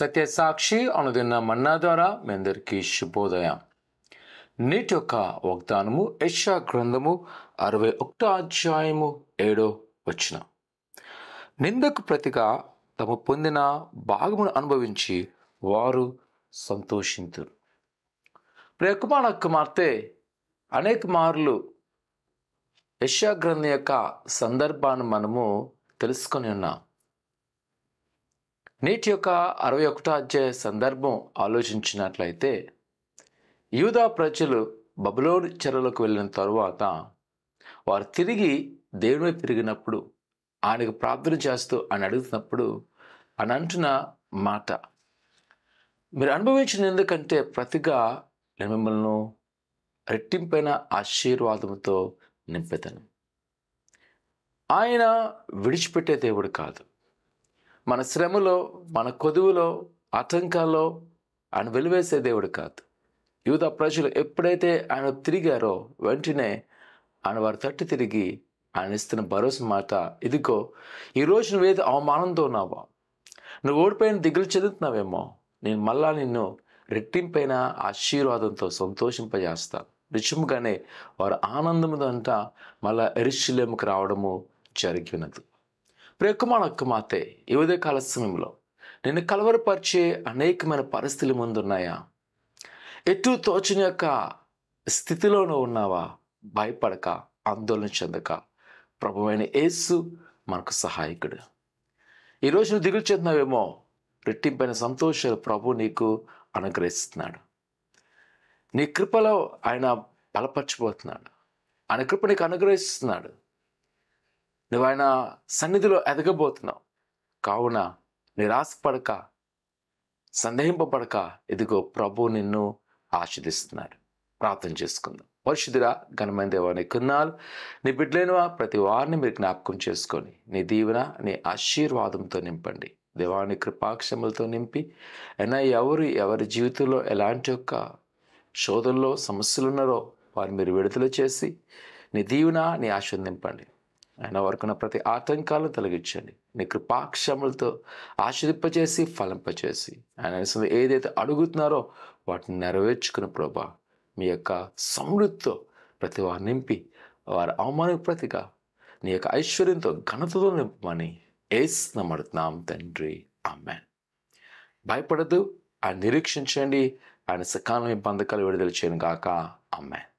సత్యసాక్షి అనుదిన మన్నా ద్వారా మీ అందరికీ శుభోదయం. నేటి యొక్క వాగ్దానము యెషయా గ్రంథము 61వ అధ్యాయము 7వ వచనం. నిందకు ప్రతిగా తమ పొందిన భాగమును అనుభవించి వారు సంతోషింతురు. ప్రియకుమార కుమార్తె, అనేక మార్లు యెషయా గ్రంథం యొక్క సందర్భాన్ని మనము తెలుసుకొని ఉన్నాం. నేటి యొక్క 61వ అధ్యాయ సందర్భం ఆలోచించినట్లయితే, యూదా ప్రజలు బబులోను చెరలోకి వెళ్ళిన తరువాత వారు తిరిగి దేవుని వైపు తిరిగినప్పుడు, ఆయనకు ప్రార్థన చేస్తూ ఆయన అడుగుతున్నప్పుడు ఆయన అంటున్న మాట, మీరు అనుభవించిన ఎందుకంటే ప్రతిగా నేను మిమ్మల్ని రెట్టింపైన ఆశీర్వాదంతో నింపెదను. ఆయన విడిచిపెట్టే దేవుడు కాదు. మన శ్రమలో, మన కొదువులో, ఆటంకాల్లో ఆయన వెలివేసే దేవుడు కాదు. యూదా ప్రజలు ఎప్పుడైతే ఆయన తిరిగారో వెంటనే ఆయన వారి తట్టు తిరిగి ఆయన ఇస్తున్న భరోసా మాట, ఇదిగో ఈరోజు నువ్వేదో అవమానంతో ఉన్నావా, నువ్వు ఓడిపోయిన దిగులు చెందుతున్నావేమో, నేను మళ్ళా నిన్ను రెట్టింపైన ఆశీర్వాదంతో సంతోషింపజేస్తాను. నిజంగానే వారు ఆనందంతో అంతా మళ్ళా యెరూషలేముకు రావడము జరిగినది. ప్రియకుమార కుమార్తె, ఈ ఉదయకాల సమయంలో నిన్ను కలవరపరిచే అనేకమైన పరిస్థితులు ముందున్నాయా? ఎటు తోచని యొక్క స్థితిలోనూ ఉన్నావా? భయపడక, ఆందోళన చెందక, ప్రభువైన యేసు మనకు సహాయకుడు. ఈరోజు నువ్వు దిగులు చెందుతున్నావేమో, రెట్టింపైన సంతోషాలు ప్రభు నీకు అనుగ్రహిస్తున్నాడు. నీ కృపలో ఆయన బలపరచబోతున్నాడు. ఆయన కృప నీకు అనుగ్రహిస్తున్నాడు. నువ్వు ఆయన సన్నిధిలో ఎదగబోతున్నావు. కావున నిరాశపడక, సందేహింపబడక, ఇదిగో ప్రభు నిన్ను ఆశీర్వదిస్తున్నాడు. ప్రార్థన చేసుకుందాం. పరిశుద్ధుడా, ఘనమైన దేవా, నీ కొన్నాళ్ళు నీ బిడ్డలైనవా ప్రతి వారిని మీరు జ్ఞాపకం చేసుకొని నీ దీవెన, నీ ఆశీర్వాదంతో నింపండి. దేవాని కృపాక్షములతో నింపి అయినా ఎవరి జీవితంలో ఎలాంటి యొక్క శోధనలో సమస్యలు ఉన్నారో వారిని మీరు విడుదల చేసి నీ దీవెన, నీ ఆశీర్వాదం నింపండి. ఆయన వరకున్న ప్రతి ఆటంకాలను తొలగించండి. నీ కృపాక్షములతో ఆశీర్వదింపచేసి ఫలింపచేసి ఆయన ఏదైతే అడుగుతున్నారో వాటిని నెరవేర్చుకున్న ప్రభా, మీ యొక్క సమృద్ధితో ప్రతి వారు నింపి వారి అవమానం ప్రతిగా నీ యొక్క ఐశ్వర్యంతో ఘనతతో నింపమని యేసు నమ్ముతున్నాం తండ్రి, ఆమేన్. భయపడద్దు, ఆయన నిరీక్షించండి. ఆయన సకాలం మీ బంధకాలు విడుదల చేయను గాక, ఆమేన్.